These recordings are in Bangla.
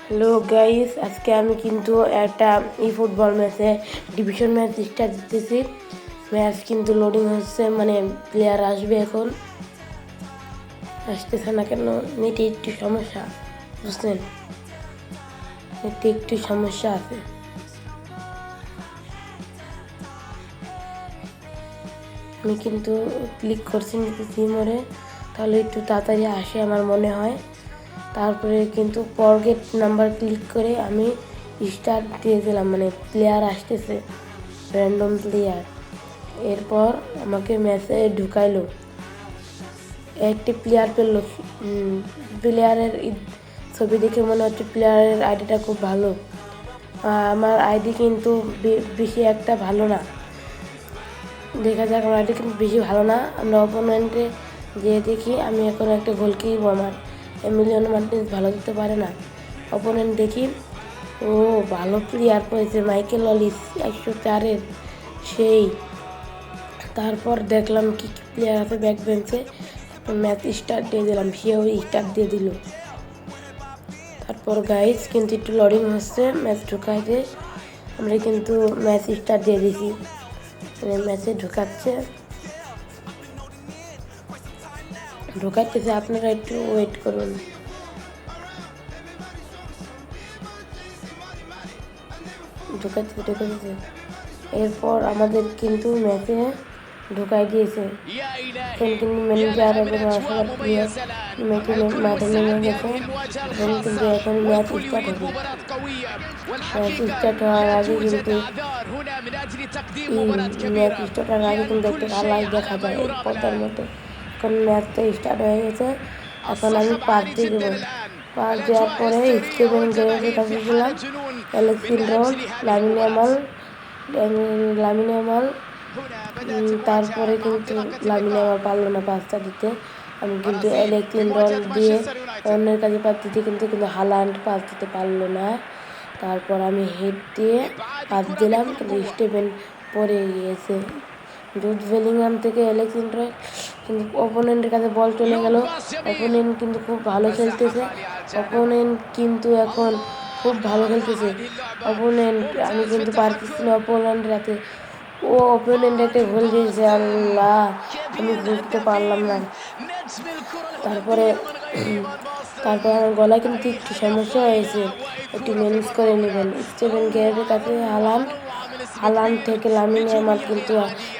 হ্যালো গাইস, আজকে আমি কিন্তু একটা ফুটবল ম্যাচে ডিভিশন ম্যাচ স্টার্ট দিতেছি। ম্যাচ কিন্তু লোডিং হচ্ছে, মানে প্লেয়ার আসবে, এখন আসতেছে না কেন, নেটে একটু সমস্যা, বুঝলেন? নেটে একটু সমস্যা আছে। আমি কিন্তু ক্লিক করছি নিতেছি মোড়ে, তাহলে একটু তাড়াতাড়ি আসে আমার মনে হয়। তারপরে কিন্তু ফরগেট নাম্বার ক্লিক করে আমি স্টার্ট দিয়ে দিলাম, মানে প্লেয়ার আসতেছে, র্যান্ডম প্লেয়ার। এরপর আমাকে ম্যাচে ঢুকাইলো, একটি প্লেয়ার পেল। প্লেয়ারের ছবি দেখে মনে হচ্ছে প্লেয়ারের আইডিটা খুব ভালো। আমার আইডি কিন্তু বেশি একটা ভালো না, দেখা যাক। আমার আইডি কিন্তু বেশি ভালো না। আমরা অপোনেন্টে যেয়ে দেখি, আমি এখন একটা গোল কিনবো। আমার এমিলিয়ানো মার্টিনেজ ভালো দিতে পারে না। অপোনেন্ট দেখি, ও ভালো প্লেয়ার পেয়েছে, মাইকেল অলিস 104-এর সেই। তারপর দেখলাম কি প্লেয়ার আছে ব্যাক বেঞ্চে। ম্যাচ স্টার্ট দিয়ে দিলাম, সেও স্টার্ট দিয়ে দিল। তারপর গাইজ কিন্তু একটু লোডিং হচ্ছে ম্যাচ ঢুকাইতে। আমরা কিন্তু ম্যাচ স্টার্ট দিয়ে দিছি, ম্যাচে ঢুকাইতেছে। আপনারা একটু ওয়েট করুন। ঢুকাইতেছে। এরপর আমাদের কিন্তু ম্যাচে ঢুকাই দিয়েছে। এখন কিন্তু ম্যানেজার এবং সবার প্লেয়ার মাঠে নেমে গেছে, এবং কিন্তু এখন ম্যাচ স্টার্ট হবে। ম্যাচ স্টার্ট হওয়ার আগে কিন্তু একটা আলাস দেখা যায় পর্দার মতো। এখন ম্যাচটা স্টার্ট হয়ে গেছে। এখন আমি পাস দিয়ে দেবো। পাস দেওয়ার পরে স্টিভেন গেরের কাছে গেলাম, অ্যালেক্সান্ড্রো, লামিন ইয়ামাল। তারপরে কিন্তু লামিন ইয়ামাল পারলো না পাসটা দিতে। আমি কিন্তু অ্যালেক্সান্ড্রো দিয়ে অন্যের কাছে পাস দিতে কিন্তু হালান্ড পাস দিতে পারলো না। তারপর আমি হেড দিয়ে পাস দিলাম, কিন্তু স্টিভেন পরে গিয়েছে। জুড বেলিংহাম থেকে অ্যালেক্সান্ড্রো, কিন্তু অপোনেন্টের কাছে বল চলে গেল। অপোনেন্ট কিন্তু খুব ভালো খেলতেছে। আমি কিন্তু পারতেছি না অপোনেন্টের হাতে। অপোনেন্ট একটা গোল দিয়েছে, আল্লাহ আমি বুঝতে পারলাম না। তারপরে আমার গলায় কিন্তু একটু সমস্যা হয়েছে, একটু ম্যানেজ করে নেবেন। স্টিভেন গেরের কাছে হালান্ড থেকে লামিন ইয়ামাল, কিন্তু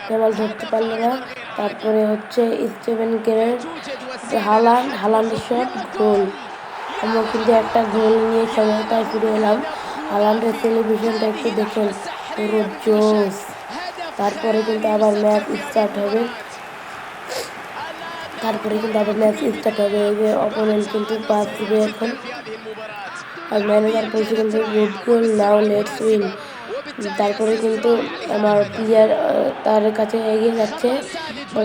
ইয়ামাল ধরতে পারলো না। তারপরে হচ্ছে স্টিভেন গেরের হালান্ডের শট, গোল। আমরা কিন্তু একটা গোল নিয়ে সমতায় ফিরে এলাম। হালান্ডের সেলিব্রেশনটা একটু দেখেন, পুরো জোস। তারপরে কিন্তু আবার ম্যাচ স্টার্ট হবে। এই যে অপোনেন্ট কিন্তু পাস দিবে এখন, আর ম্যানেজার বলছে কিন্তু good goal, now let's win. তারপরে কিন্তু আমার প্লেয়ার তার কাছে এগিয়ে যাচ্ছে,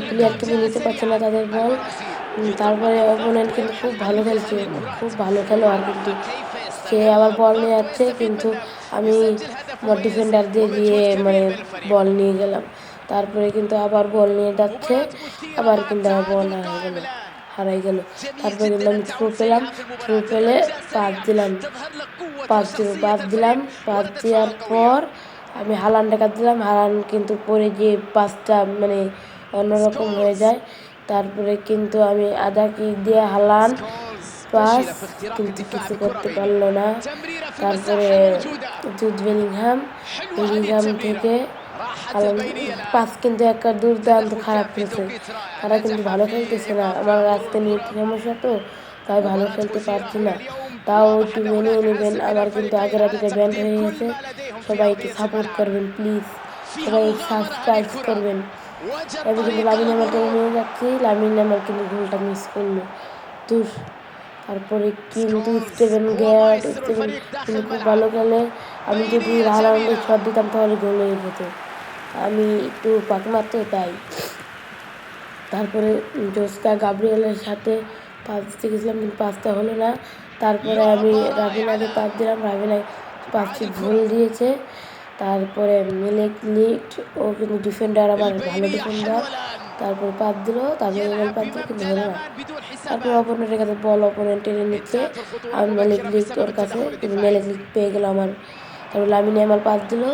প্লেয়ার কিন্তু নিতে পারছে না তাদের বল। তারপরে অপোনেন্ট কিন্তু খুব ভালো খেলছে, খুব ভালো খেলোয়াড়, কিন্তু সে আবার বল নিয়ে যাচ্ছে, কিন্তু আমি ডিফেন্ডার দিয়ে মানে বল নিয়ে গেলাম। তারপরে কিন্তু আবার বল নিয়ে যাচ্ছে, আবার কিন্তু আমার বল হারাই গেল। তারপরে কিন্তু আমি থ্রু পেলে পাস দিলাম। পাস দেওয়ার পর আমি হালান্ডে কাজ দিলাম। হালান্ড কিন্তু পরে গিয়ে পাসটা মানে অন্যরকম হয়ে যায়। তারপরে কিন্তু আমি আধা কি দিয়ে হালান্ড পাস, কিন্তু কিছু করতে পারলো না। তারপরে জুড বেলিংহাম থেকে পাস কিন্তু একটা দুর্দান্ত খারাপ খেলছে, তারা কিন্তু ভালো খেলতেছে না। আমার আজকে নেট সমস্যা, তো তাই ভালো খেলতে পারছি না। তাও একটু মেনে নেবেন, আমার কিন্তু আগের আগে ব্যান্ড হয়ে গেছে। সবাই একটু সাপোর্ট করবেন প্লিজ, সবাই সাবস্ক্রাইব করবেন। আমি কিন্তু লামিন ইয়ামালকে নিয়ে যাচ্ছি, লামিন ইয়ামাল কিন্তু গোলটা মিস করলো। তারপরে কিন্তু স্টিভেন কিন্তু খুব ভালো খেলে। আমি যদি হালান্ডে শট দিতাম তাহলে গোল হয়ে যেত, আমি একটু পাকনা তো তাই। তারপরে জোস্কা গাব্রিয়েলের সাথে পাস দিতে গেছিলাম, কিন্তু পাসটা হলো না। তারপরে আমি রাবিনাকে পাস দিলাম, রাবিনা পাসটি ভুল দিয়েছে। তারপরে মিলেক লিট, ও কিন্তু ডিফেন্ডার, আমার ভালো ডিফেন্ডার, তারপরে পাস দিল, তারপরে ইয়ামাল পাস দিল কিন্তু হলো না। তারপরে অপোনেন্টের কাছে বল, অপোনেন্ট টেনে নিচ্ছে, আমি মেলেক লিগ ওর কাছে, কিন্তু মেলেক লিগ পেয়ে গেল আমার। তারপর লামিন ইয়ামাল পাস দিল,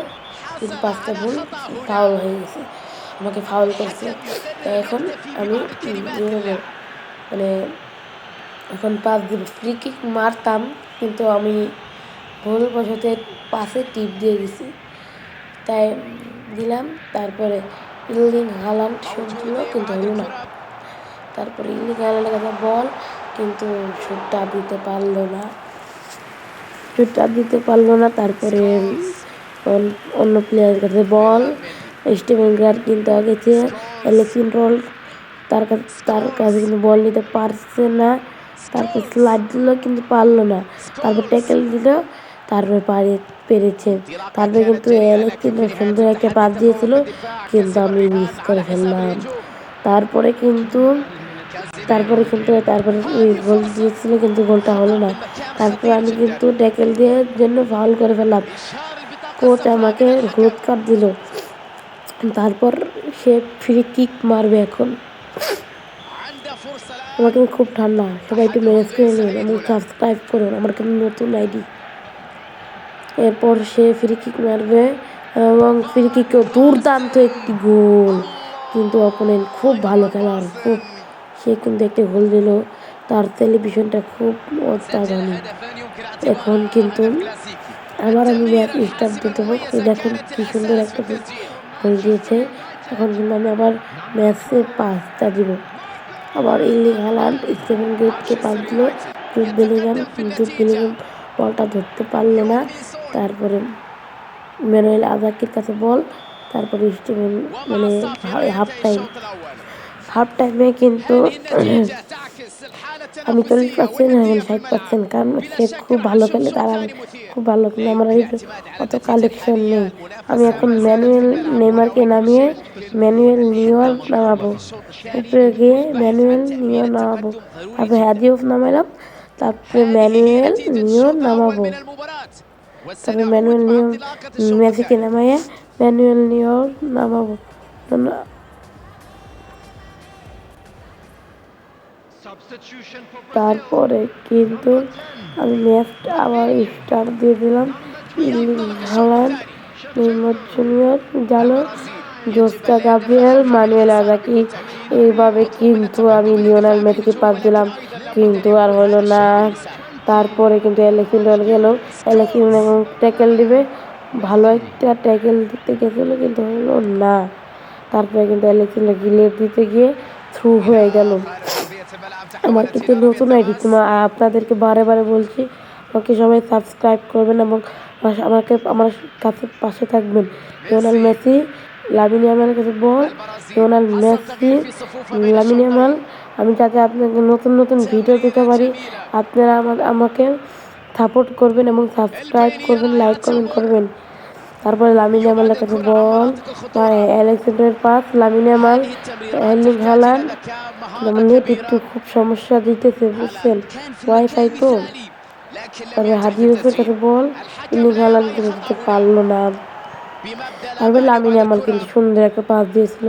কিন্তু পাসটা ভুল, ফাউল হয়ে গেছে, আমাকে ফাউল করছে। তাই এখন আমি ইয়ে হবো, মানে এখন পাস দিব, ফ্রি কিক মারতাম, কিন্তু আমি ভুলবশত পাসে টিপ দিয়ে দিছি, তাই দিলাম। তারপরে ইর্লিং হালান্ড শুট দিল, কিন্তু হলো না। তারপরে ইর্লিং হালান্ডের কাছে বল, কিন্তু শুটটা দিতে পারলো না। তারপরে অন্য প্লেয়ারের কাছে বল, স্টিভেন গ্রার কিন্তু গেছে, অ্যালেক্সিন রোল তার কাছে কিন্তু বল নিতে পারছে না। তারপর স্লাইড দিল, কিন্তু পারলো না। তারপর ট্যাকেল দিল, তারপর পেরেছে। তারপরে কিন্তু অ্যালেক্সিন সুন্দর একটা পাস দিয়েছিল, কিন্তু আমি মিস করে ফেললাম। তারপরে কিন্তু গোল দিয়েছিল, কিন্তু গোলটা হলো না। তারপরে আমি কিন্তু ট্যাকেল দিয়ে জন্য ফাউল করে ফেললাম, কোচ আমাকে হলুদ কার্ড দিল। তারপর সে ফ্রি কিক মারবে এখন। আমার কিন্তু খুব ঠান্ডা, সবাই একটু ম্যানেজ করে নিন এবং সাবস্ক্রাইব করুন, আমার কিন্তু নতুন আইডি। এরপর সে ফ্রি কিক মারবে এবং ফ্রি কিকেও দুর্দান্ত একটি গোল, কিন্তু অপোনেন্ট খুব ভালো খেলার, সে কিন্তু একটা গোল দিল, তার সেলিব্রেশনটা খুব অত্যাধুনিক। এখন কিন্তু আবার আমি ম্যাচ স্টার্ট দিয়ে দেবো, দেখুন কি সুন্দর একটা গোল দিয়েছে। এখন কিন্তু আমি আবার ম্যাচে পাসটা দিব, আবার ইর্লিং হালান্ড স্টিভেন গ্রেটকে পাস দিল, জুড বেলিংহাম বলটা ধরতে পারলো না। তারপরে ম্যানুয়েল আজাকির কাছে বল, তারপরে স্টিভেন মানে হাফ টাইমে কিন্তু আমি 40% এখন 60%, কারণ সে খুব ভালো খেলে, তার খুব ভালো, কিন্তু আমার অত কালেকশন নেই। আমি এখন নেইমারকে নামিয়ে ম্যানুয়েল নিউয়ার নামাবো, উপরে গিয়ে ম্যানুয়েল নিউয়ার নামাবো, তারপরে হ্যাদিওফ নামাইলাম, তারপরে মেসিকে নামাইয়া ম্যানুয়েল নিউয়ার নামাবো। তারপরে কিন্তু আমি ম্যাচটা আবার স্টার্ট দিয়ে দিলাম। ইর্লিং হালান্ড, নেইমার জুনিয়র, জালো, জোস্টা গাব্রিয়েল, ম্যানুয়েল আজাকি, এইভাবে কিন্তু আমি লিওনেল মেসিকে পাস দিলাম, কিন্তু আর হলো না। তারপরে কিন্তু অ্যালেক্সিন গেল, অ্যালেক্সিন ট্যাকেল দিবে, ভালো একটা ট্যাকেল দিতে গেছিলো, কিন্তু হলো না। তারপরে কিন্তু অ্যালেক্সিন গিলেট দিতে গিয়ে থ্রু হয়ে গেল। আমার কিন্তু নতুন আইডি, আপনাদেরকে বারে বলছি, আমাকে সবাই সাবস্ক্রাইব করবেন এবং আমার কাছে পাশে থাকবেন। লিওনেল মেসি, লামিন ইয়ামালের কাছে বল, লিওনেল মেসি, লামিন ইয়ামাল, আমি যাতে আপনাকে নতুন ভিডিও দিতে পারি, আপনারা আমাকে সাপোর্ট করবেন এবং সাবস্ক্রাইব করবেন, লাইক কমেন্ট করবেন। তারপরে লামিন ইয়ামালের কাছে বল, অ্যালেক্সান্ডারের pass, Lamine Yamal, Erling Haaland, net একটু খুব সমস্যা দিতেছে, বুঝছেন, ওয়াইফাই তো। তারপরে হাদিউফের কাছে বল, এর্লিং হালান্ড কিন্তু দিতে পারলো না। তারপরে লামিন ইয়ামাল কিন্তু সুন্দর একটা পাস দিয়েছিল,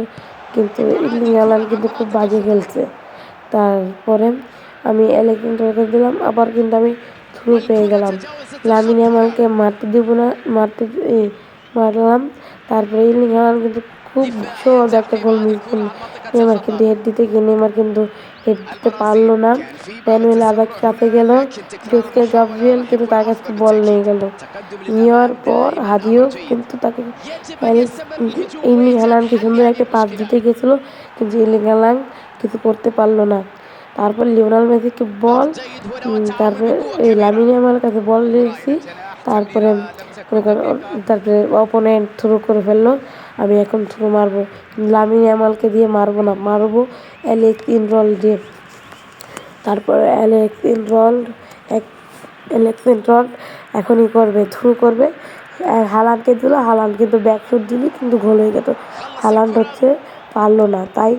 কিন্তু এর্লিং হালান্ড কিন্তু খুব বাজে খেলছে। তারপরে আমি অ্যালেক্সান্ডারকে দিলাম, আবার কিন্তু আমি থ্রু পেয়ে গেলাম। লামিন ইয়ামালকে মারলাম। তারপরে এর্লিং হালান্ড কিন্তু খুব সহজ একটা গোল মিস করলো, নেইমার কিন্তু হেড দিতে গিয়ে নেইমার কিন্তু হেড দিতে পারলো না। ম্যানুয়েল আজাকির কাছে গেল, জোসকে গাব্রিয়েল কিন্তু তার কাছে বল নিয়ে গেল, নেওয়ার পর হাদিওফ কিন্তু তাকে এর্লিং হালান্ডকে সুন্দর একটা পাস দিতে গেছিলো, কিন্তু এর্লিং হালান্ড কিছু করতে পারলো না। তারপর লিওনেল মেসিকে বল, তারপরে লামিন ইয়ামালের কাছে বল দিয়েছি, তারপরে অপোনেন্ট থ্রু করে ফেললো। আমি এখন থ্রু মারবো, লামিন ইয়ামালকে দিয়ে মারবো অ্যালেক্সিন রোল দিয়ে। তারপরে অ্যালেক্সিন রোল এখনই করবে, থ্রু করবে, হালান্ডকে দিল, হালান্ড কিন্তু ব্যাকশুট দিলি, কিন্তু গোল হয়ে গেল, হালান্ড পারলো না। তাই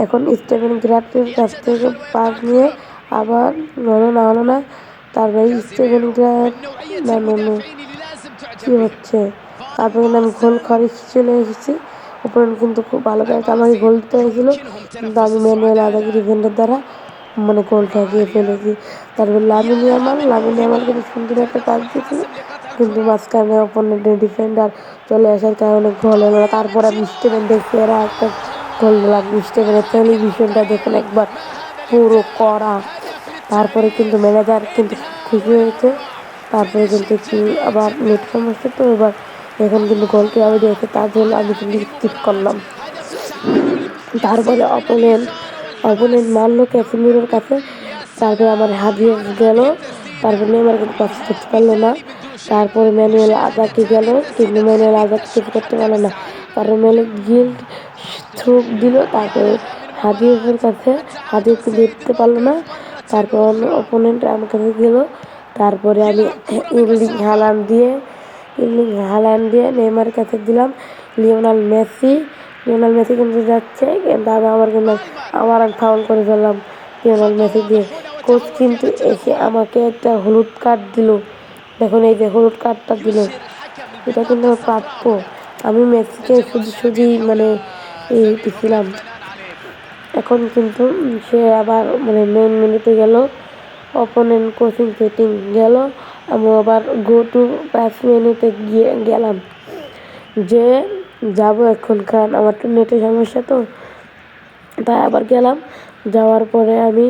এখন স্টিভেন গ্রারের কাছ থেকে পাস নিয়ে আবার হলো না। তারপরে স্টিভেন গ্রার কি হচ্ছে, তারপরে কিন্তু আমি গোল খরচ চলে এসেছি, অপোনেন্ট কিন্তু খুব ভালো খেলছে, আমাকে গোল দিতে হয়েছিল কিন্তু আমি ম্যানুয়েল আজাকি ডিফেন্ডার দ্বারা মানে গোল ঠেকিয়ে ফেলেছি। তারপর লামিন ইয়ামাল কিন্তু সুন্দর একটা পাস দিয়েছিল কিন্তু মাঝখানে অপোনেন্টের ডিফেন্ডার চলে আসার কারণে গোল হলো না। তারপর আমি স্টেভেনের সেরা একটা গোল দিলাম। স্টেভেনের টেলিভিশনটা দেখুন একবার, পুরো করা। তারপরে কিন্তু ম্যানেজার কিন্তু খুশি হয়েছে। তারপরে কিন্তু কি আবার নেট সমস্যা, তো এবার এখন কিন্তু গোল কীভাবে দিয়েছে তার জন্য আমি কিন্তু স্কিপ করলাম। তারপরে অপোনেন্ট মারলো ক্যাসিমিরোর কাছে, তারপরে আমার হাত দিয়ে গেল, তারপরে নেইমার কিন্তু পাস করতে পারলো না। তারপরে ম্যানুয়েল আজাকি গেল কিন্তু ম্যানুয়েল আজাকি কিছু করতে পারলো না, কারণ ম্যানুয়েল গিল্ড থ্রু দিল, তারপরে হাদিফের কাছে, হাদিফ কিন্তু দিতে পারলো না। তারপর অপোনেন্ট আমার কাছে গেল, তারপরে আমি ইর্লিং হালান্ড দিয়ে নেইমারের কাছে দিলাম। লিওনেল মেসি কিন্তু যাচ্ছে কিন্তু আমি ফাউল করে ফেললাম লিওনেল মেসি দিয়ে। কোচ কিন্তু এসে আমাকে একটা হলুদ কার্ড দিল, দেখুন এই যে হলুদ কার্ডটা দিল, এটা কিন্তু আমার প্রাপ্য। আমি মেসিকে শুধু মানে দিছিলাম। এখন কিন্তু সে আবার মানে মেন মেনুতে গেল, অপোনেন্ট কোচিং সেটিং গেল, আমি আবার গো টু প্যাস মেনুতে গেলাম, যে যাবো এখন, কারণ আমার তো নেটের সমস্যা, তো তাই আবার গেলাম। যাওয়ার পরে আমি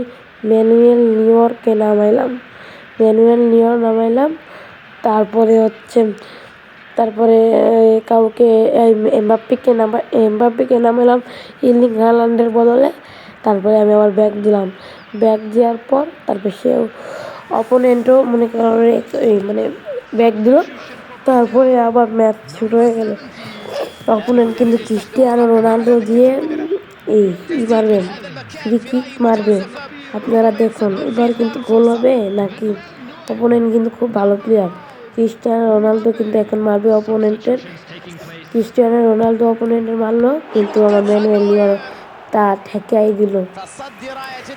ম্যানুয়েল নিউয়র্কে নামাইলাম। তারপরে কাউকে এমবাপ্পেকে নামাইলাম ইর্লিং হালান্ডের বদলে। তারপরে আমি আবার ব্যাক দেওয়ার পর তারপর সেও অপোনেন্টও মনে করেন মানে ব্যাক দিল। তারপরে আবার ম্যাচ শুরু হয়ে গেল। অপোনেন্ট কিন্তু ক্রিস্টিয়ানো রোনাল্ডো দিয়ে ফ্রি কিক মারবে, আপনারা দেখুন এবার কিন্তু গোল হবে নাকি। অপোনেন্ট কিন্তু খুব ভালো প্লেয়ার, ক্রিস্টিয়ানো রোনাল্ডো কিন্তু এখন মারবে অপোনেন্টের মারলো কিন্তু আমার ম্যানুয়েল নিউয়ার তা ঠেকাই দিল।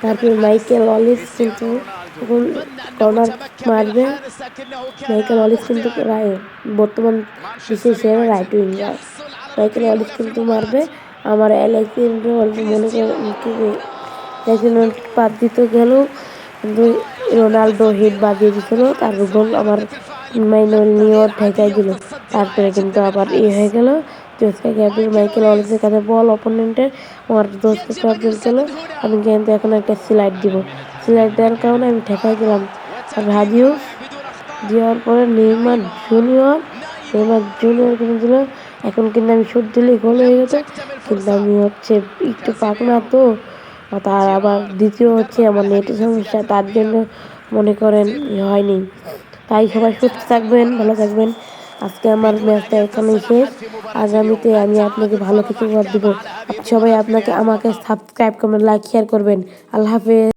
তারপরে মাইকেল অলিস কিন্তু কর্নার মারবে। মাইকেল অলিস কিন্তু বর্তমান বিশ্বের সেরা রাইট উইঙ্গার। মাইকেল অলিস কিন্তু মারবে। আমার অ্যালেক্সিন্ডার বাদ দিতে গেল কিন্তু রোনাল্ডো হিট বাজিয়ে দিছিল, তারপর গোল আমার ম্যানুয়েল নিউয়ার ঠেকাই দিল। তারপরে কিন্তু আবার হয়ে গেল, জোসকে গ্যাব্রিয়েল মাইকেল অলিসের কাছে বল অপোনেন্টের, আমার জোসকে গ্যাব্রিয়েল গেল, আমি কিন্তু এখন একটা স্লাইড দেওয়ার কারণে আমি ঠেকাই দিলাম। আর দেওয়ার পরে নেইমার জুনিয়র কিন্তু দিল। এখন কিন্তু আমি শুট দিলেই গোল হয়ে যেত, কিন্তু আমি একটু পাকনা, তো তার আবার দ্বিতীয় আমার নেটের সমস্যা, তার জন্য মনে করেন হয়নি। তাই সবাই সুস্থ থাকবেন, ভালো থাকবেন। আজকে আমার ম্যাচটা এখানেই শেষ। আগামীতে আমি আপনাকে ভালো কিছু উপহার দিব। সবাই আমাকে সাবস্ক্রাইব করবেন, লাইক শেয়ার করবেন। আল্লাহ হাফেজ।